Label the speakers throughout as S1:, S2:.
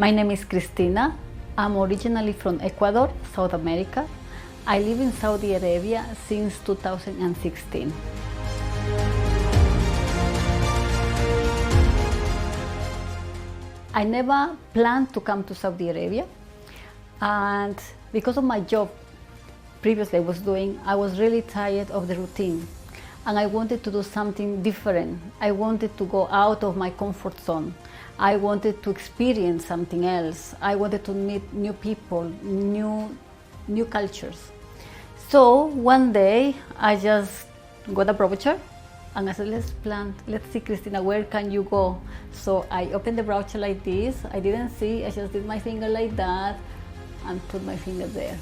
S1: My name is Cristina. I'm originally from Ecuador, South America. I live in Saudi Arabia since 2016. I never planned to come to Saudi Arabia, and because of my job previously I was really tired of the routine, and I wanted to do something different. I wanted to go out of my comfort zone. I wanted to experience something else. I wanted to meet new people, new cultures. So one day I just got a brochure and I said, let's see, Cristina, where can you go? So I opened the brochure like this. I didn't see, I just did my finger like that and put my finger there.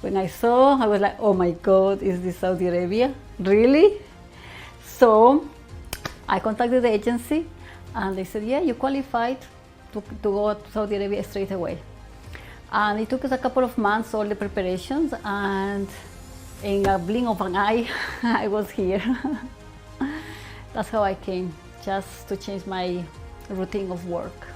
S1: When I saw, I was like, oh my God, is this Saudi Arabia? Really? So I contacted the agency and they said, yeah, you qualified to go to Saudi Arabia straight away. And it took us a couple of months, all the preparations, and in a blink of an eye, I was here. That's how I came, just to change my routine of work.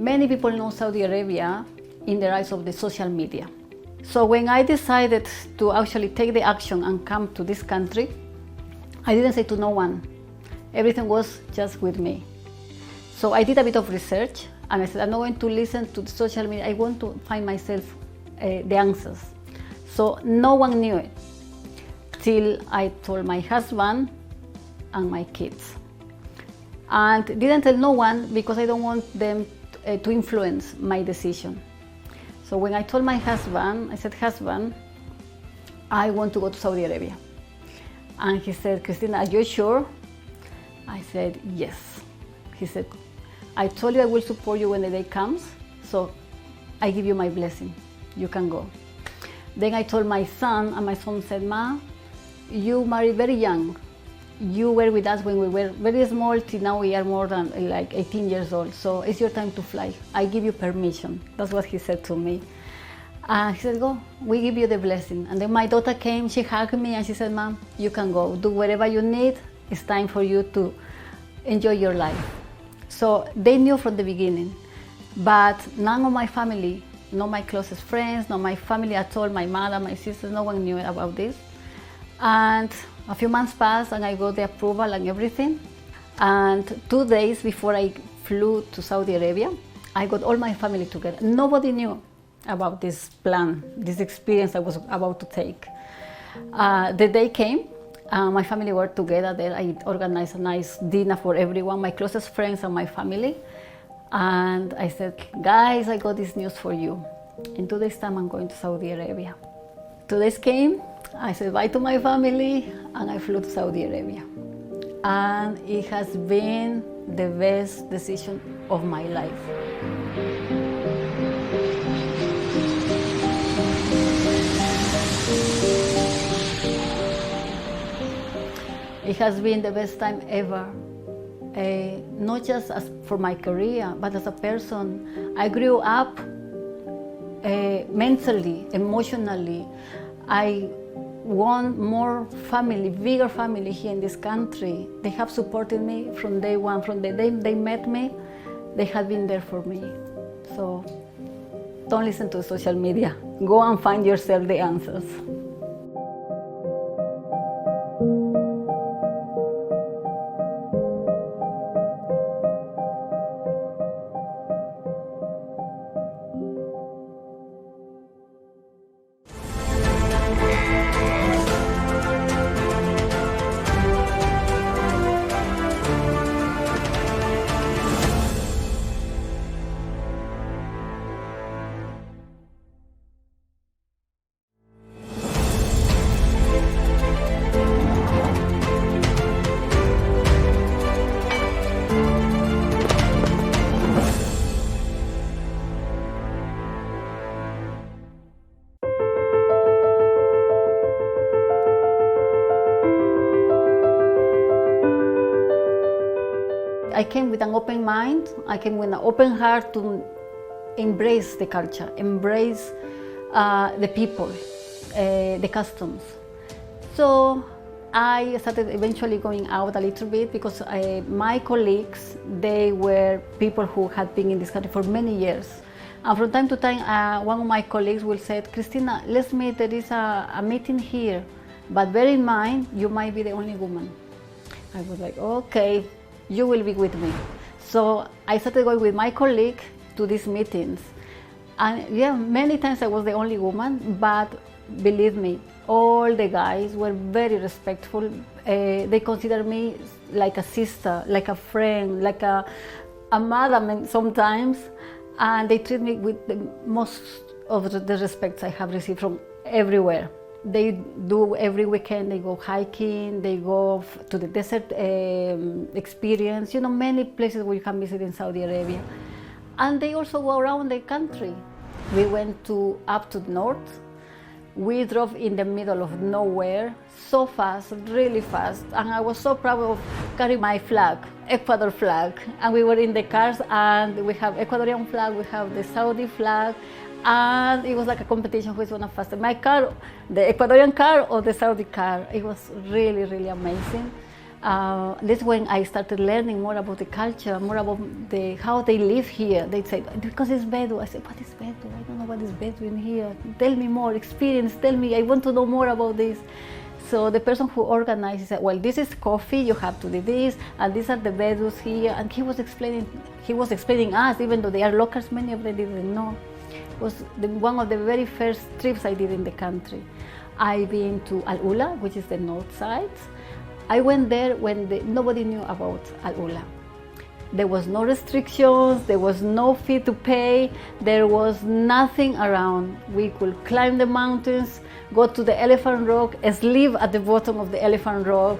S1: Many people know Saudi Arabia in the rise of the social media. So when I decided to actually take the action and come to this country, I didn't say to no one. Everything was just with me. So I did a bit of research and I said, I'm not going to listen to the social media. I want to find myself the answers. So no one knew it till I told my husband and my kids. And didn't tell no one because I don't want them to influence my decision. So when I told my husband, I said, husband, I want to go to Saudi Arabia. And he said, Cristina, are you sure? I said, yes. He said, I told you I will support you when the day comes, so I give you my blessing. You can go. Then I told my son, and my son said, Ma, you married very young. You were with us when we were very small, till now we are more than like 18 years old. So it's your time to fly. I give you permission. That's what he said to me. He said, go, we give you the blessing. And then my daughter came, she hugged me and she said, Mom, you can go. Do whatever you need. It's time for you to enjoy your life. So they knew from the beginning. But none of my family, not my closest friends, not my family at all, my mother, my sisters, no one knew about this. And a few months passed and I got the approval and everything. And 2 days before I flew to Saudi Arabia, I got all my family together. Nobody knew about this plan, this experience I was about to take. The day came, my family were together there. I organized a nice dinner for everyone, my closest friends and my family. And I said, guys, I got this news for you. In 2 days' time, I'm going to Saudi Arabia. 2 days came, I said bye to my family and I flew to Saudi Arabia. And it has been the best decision of my life. It has been the best time ever. Not just for my career, but as a person. I grew up mentally, emotionally. I want more family, bigger family here in this country. They have supported me from day one. From the day they met me, they have been there for me. So don't listen to social media. Go and find yourself the answers. I came with an open mind. I came with an open heart to embrace the culture, embrace the people, the customs. So I started eventually going out a little bit because my colleagues, they were people who had been in this country for many years. And from time to time, one of my colleagues will say, Cristina, let's meet, there is a meeting here, but bear in mind, you might be the only woman. I was like, okay, you will be with me. So I started going with my colleague to these meetings. And yeah, many times I was the only woman, but believe me, all the guys were very respectful. They consider me like a sister, like a friend, like a mother sometimes. And they treat me with the most of the respect I have received from everywhere. They do every weekend, they go hiking, they go to the desert experience, you know, many places where you can visit in Saudi Arabia. And they also go around the country. We went up to the north. We drove in the middle of nowhere, so fast, really fast. And I was so proud of carrying my flag, Ecuador flag. And we were in the cars and we have Ecuadorian flag, we have the Saudi flag. And it was like a competition who is one of faster, my car, the Ecuadorian car or the Saudi car. It was really, really amazing. That's when I started learning more about the culture, more about how they live here. They say, because it's Bedu. I said, what is Bedu? I don't know what is Bedu in here. Tell me more, experience, tell me, I want to know more about this. So the person who organized said, well, this is coffee, you have to do this, and these are the Bedus here. And he was explaining us, even though they are locals, many of them didn't know. It was one of the very first trips I did in the country. I've been to Al Ula, which is the north side. I went there when nobody knew about Al Ula. There was no restrictions, there was no fee to pay, there was nothing around. We could climb the mountains, go to the Elephant Rock, sleep at the bottom of the Elephant Rock,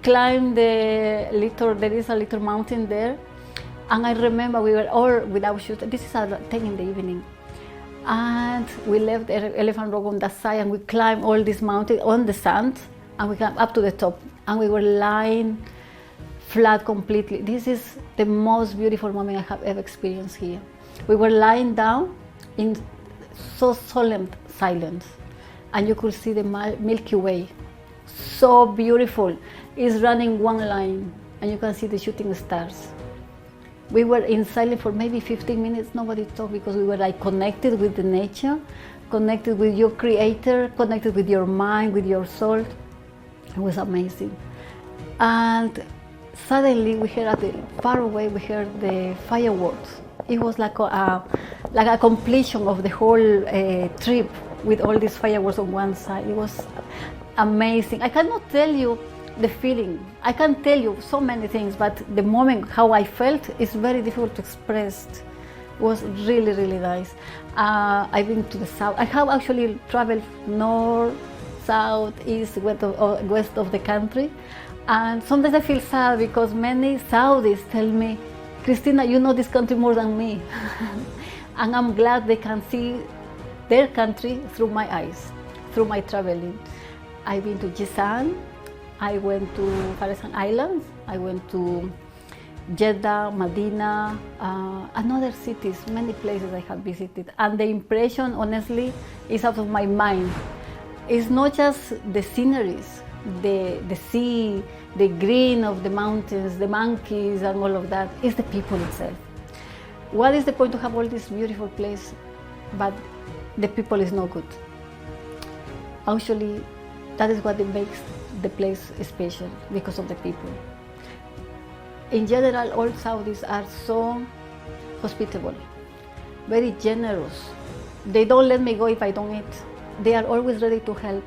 S1: climb there is a little mountain there. And I remember we were all without shoes. This is at 10 in the evening. And we left the Elephant Rock on that side and we climbed all this mountain on the sand and we came up to the top. And we were lying flat completely. This is the most beautiful moment I have ever experienced here. We were lying down in so solemn silence, and you could see the Milky Way. So beautiful. It's running one line, and you can see the shooting stars. We were in silence for maybe 15 minutes. Nobody talked because we were like connected with the nature, connected with your creator, connected with your mind, with your soul. It was amazing. And suddenly we heard far away, we heard the fireworks. It was like a completion of the whole trip with all these fireworks on one side. It was amazing. I cannot tell you the feeling. I can tell you so many things, but the moment, how I felt, is very difficult to express. It was really, really nice. I've been to the south. I have actually traveled north, south, east, west of the country. And sometimes I feel sad because many Saudis tell me, Cristina, you know this country more than me. And I'm glad they can see their country through my eyes, through my traveling. I've been to Jisan, I went to Farasan Islands, I went to Jeddah, Medina, and other cities, many places I have visited. And the impression, honestly, is out of my mind. It's not just the sceneries, the sea, the green of the mountains, the monkeys and all of that. It's the people itself. What is the point to have all this beautiful place, but the people is no good? Actually, that is what makes the place special, because of the people. In general, all Saudis are so hospitable, very generous. They don't let me go if I don't eat. They are always ready to help.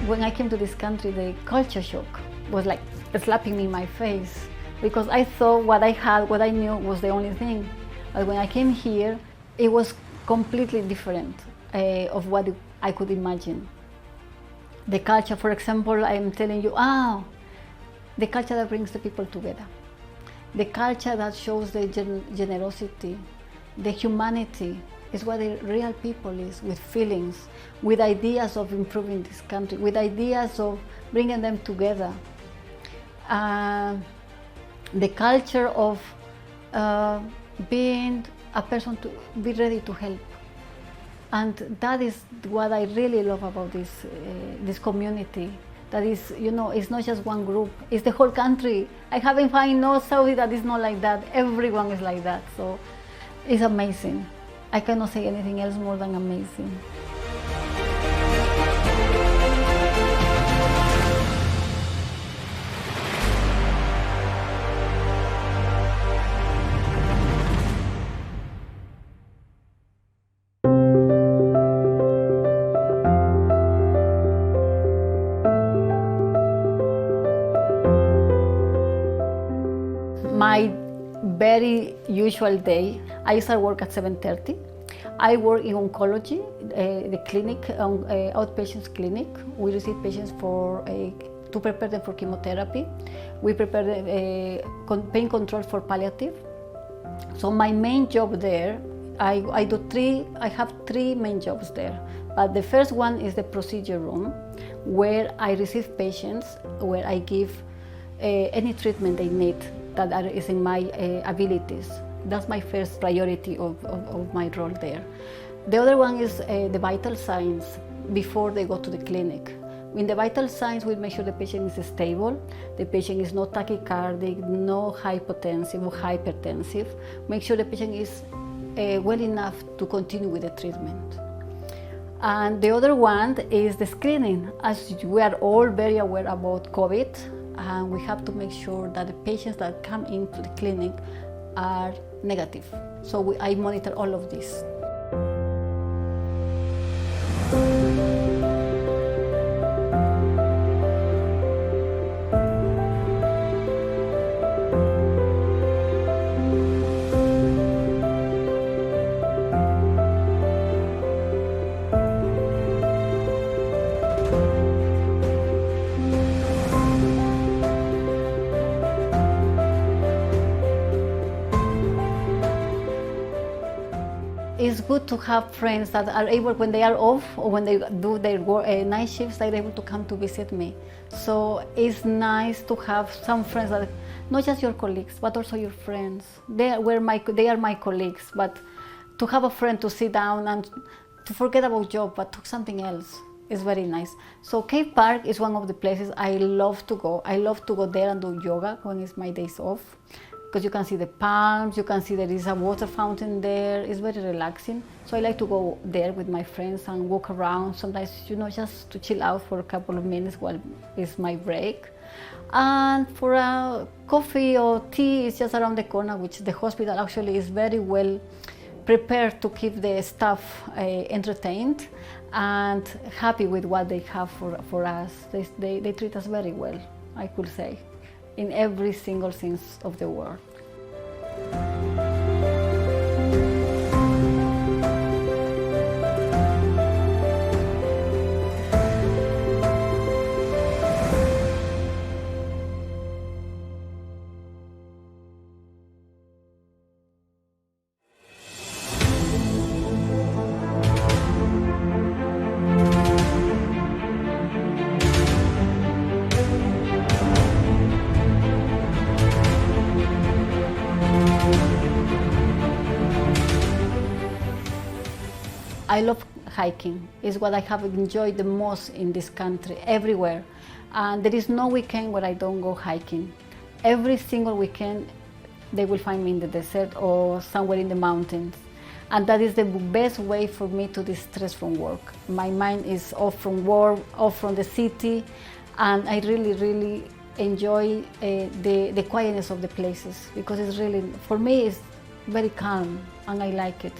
S1: when I came to this country, the culture shock was like slapping me in my face, because I thought what I had, what I knew was the only thing. But when I came here, it was completely different of what I could imagine. The culture, for example, I'm telling you, the culture that brings the people together. The culture that shows the generosity, the humanity, is what the real people is, with feelings, with ideas of improving this country, with ideas of bringing them together. The culture of being a person to be ready to help. And that is what I really love about this community. That is, it's not just one group, it's the whole country. I haven't found no Saudi that is not like that. Everyone is like that. So it's amazing. I cannot say anything else more than amazing. My very usual day, I start work at 7:30. I work in oncology, the clinic, outpatients clinic. We receive patients to prepare them for chemotherapy. We prepare pain control for palliative. So my main job there, I have three main jobs there. But the first one is the procedure room, where I receive patients, where I give any treatment they need that is in my abilities. That's my first priority of my role there. The other one is the vital signs before they go to the clinic. In the vital signs, we make sure the patient is stable, the patient is not tachycardic, no hypotensive or hypertensive. Make sure the patient is well enough to continue with the treatment. And the other one is the screening. As we are all very aware about COVID, and we have to make sure that the patients that come into the clinic are negative. So I monitor all of this. It's good to have friends that are able, when they are off or when they do their night shifts, they're able to come to visit me. So it's nice to have some friends that, not just your colleagues, but also your friends. They are my colleagues, but to have a friend to sit down and to forget about job, but talk something else is very nice. So Cave Park is one of the places I love to go. I love to go there and do yoga when it's my days off, because you can see the palms, you can see there is a water fountain there. It's very relaxing. So I like to go there with my friends and walk around, sometimes, just to chill out for a couple of minutes while it's my break. And for a coffee or tea, it's just around the corner, which the hospital actually is very well prepared to keep the staff entertained and happy with what they have for us. They treat us very well, I could say, in every single sense of the word. I love hiking. It's what I have enjoyed the most in this country, everywhere. And there is no weekend where I don't go hiking. Every single weekend, they will find me in the desert or somewhere in the mountains. And that is the best way for me to distress from work. My mind is off from work, off from the city, and I really, really enjoy the quietness of the places, because it's really, for me, it's very calm and I like it.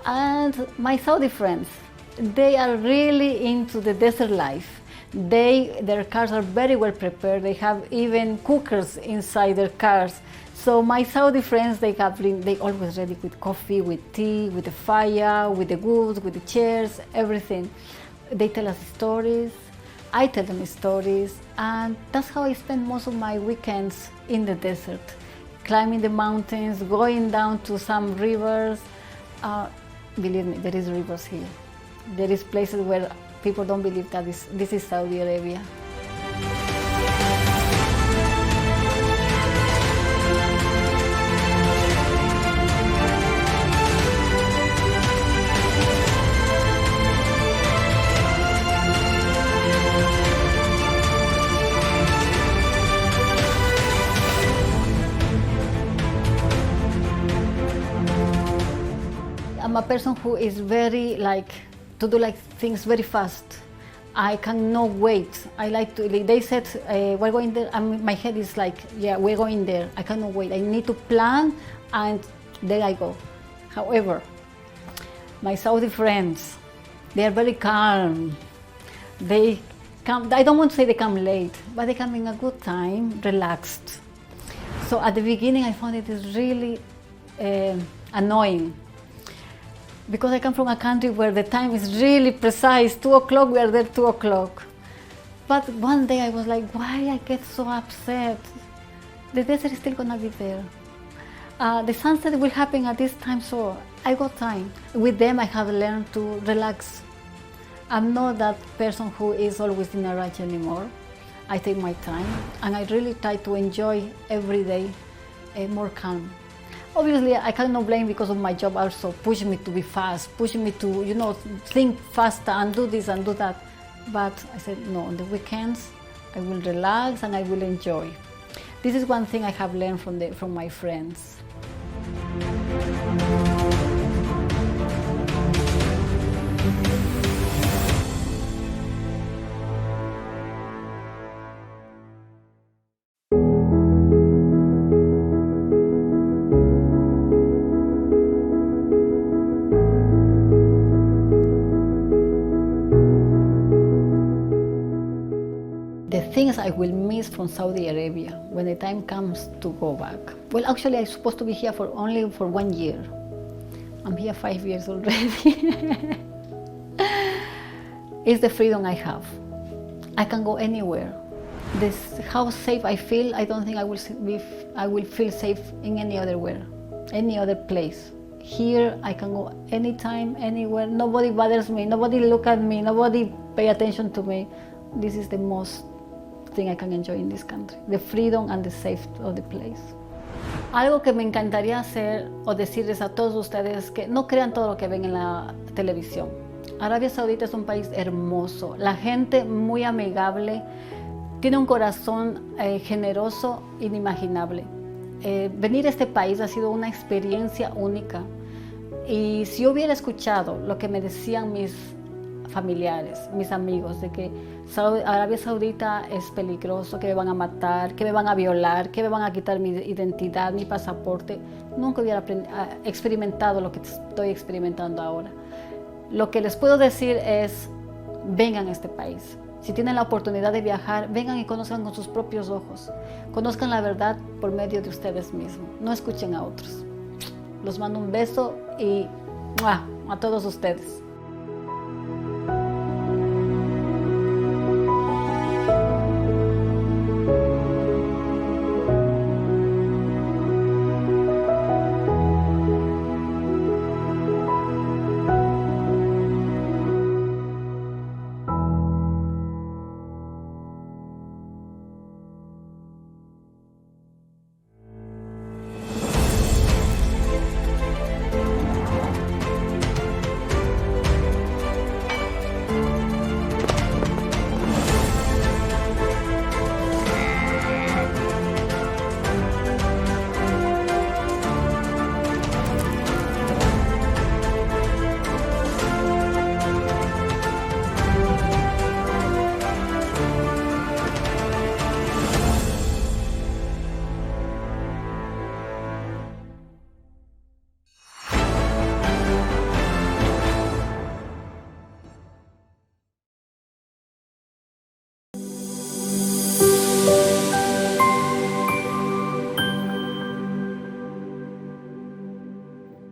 S1: And my Saudi friends, they are really into the desert life. Their cars are very well prepared. They have even cookers inside their cars. So my Saudi friends, they always ready with coffee, with tea, with the fire, with the goods, with the chairs, everything. They tell us stories. I tell them stories, and that's how I spend most of my weekends in the desert, climbing the mountains, going down to some rivers. Believe me, there is rivers here. There is places where people don't believe that this is Saudi Arabia. I'm a person who is very to do things very fast. I cannot wait. I like to. They said we're going there. My head is like, yeah, we're going there. I cannot wait. I need to plan, and there I go. However, my Saudi friends, they are very calm. They come. I don't want to say they come late, but they come in a good time, relaxed. So at the beginning, I found it is really annoying. Because I come from a country where the time is really precise, 2 o'clock, we are there 2 o'clock. But one day I was like, why I get so upset? The desert is still gonna be there. The sunset will happen at this time, so I got time. With them I have learned to relax. I'm not that person who is always in a rush anymore. I take my time and I really try to enjoy every day more calm. Obviously, I cannot blame because of my job also push me to be fast, push me to, think faster and do this and do that. But I said, no, on the weekends, I will relax and I will enjoy. This is one thing I have learned from my friends. The things I will miss from Saudi Arabia when the time comes to go back. Well, actually, I'm supposed to be here only for 1 year. I'm here 5 years already. It's the freedom I have. I can go anywhere. How safe I feel, I don't think I will feel safe in any other place. Here, I can go anytime, anywhere. Nobody bothers me. Nobody look at me. Nobody pay attention to me. This is the most thing I can enjoy in this country, the freedom and the safety of the place. Algo que me encantaría hacer o decirles a todos ustedes que no crean todo lo que ven en la televisión. Arabia Saudita es un país hermoso, la gente muy amigable, tiene un corazón generoso, inimaginable. Venir a este país ha sido una experiencia única y si yo hubiera escuchado lo que me decían mis familiares, mis amigos, de que Arabia Saudita es peligroso, que me van a matar, que me van a violar, que me van a quitar mi identidad, mi pasaporte, nunca hubiera experimentado lo que estoy experimentando ahora. Lo que les puedo decir es, vengan a este país. Si tienen la oportunidad de viajar, vengan y conozcan con sus propios ojos. Conozcan la verdad por medio de ustedes mismos. No escuchen a otros. Los mando un beso y ¡mua! A todos ustedes.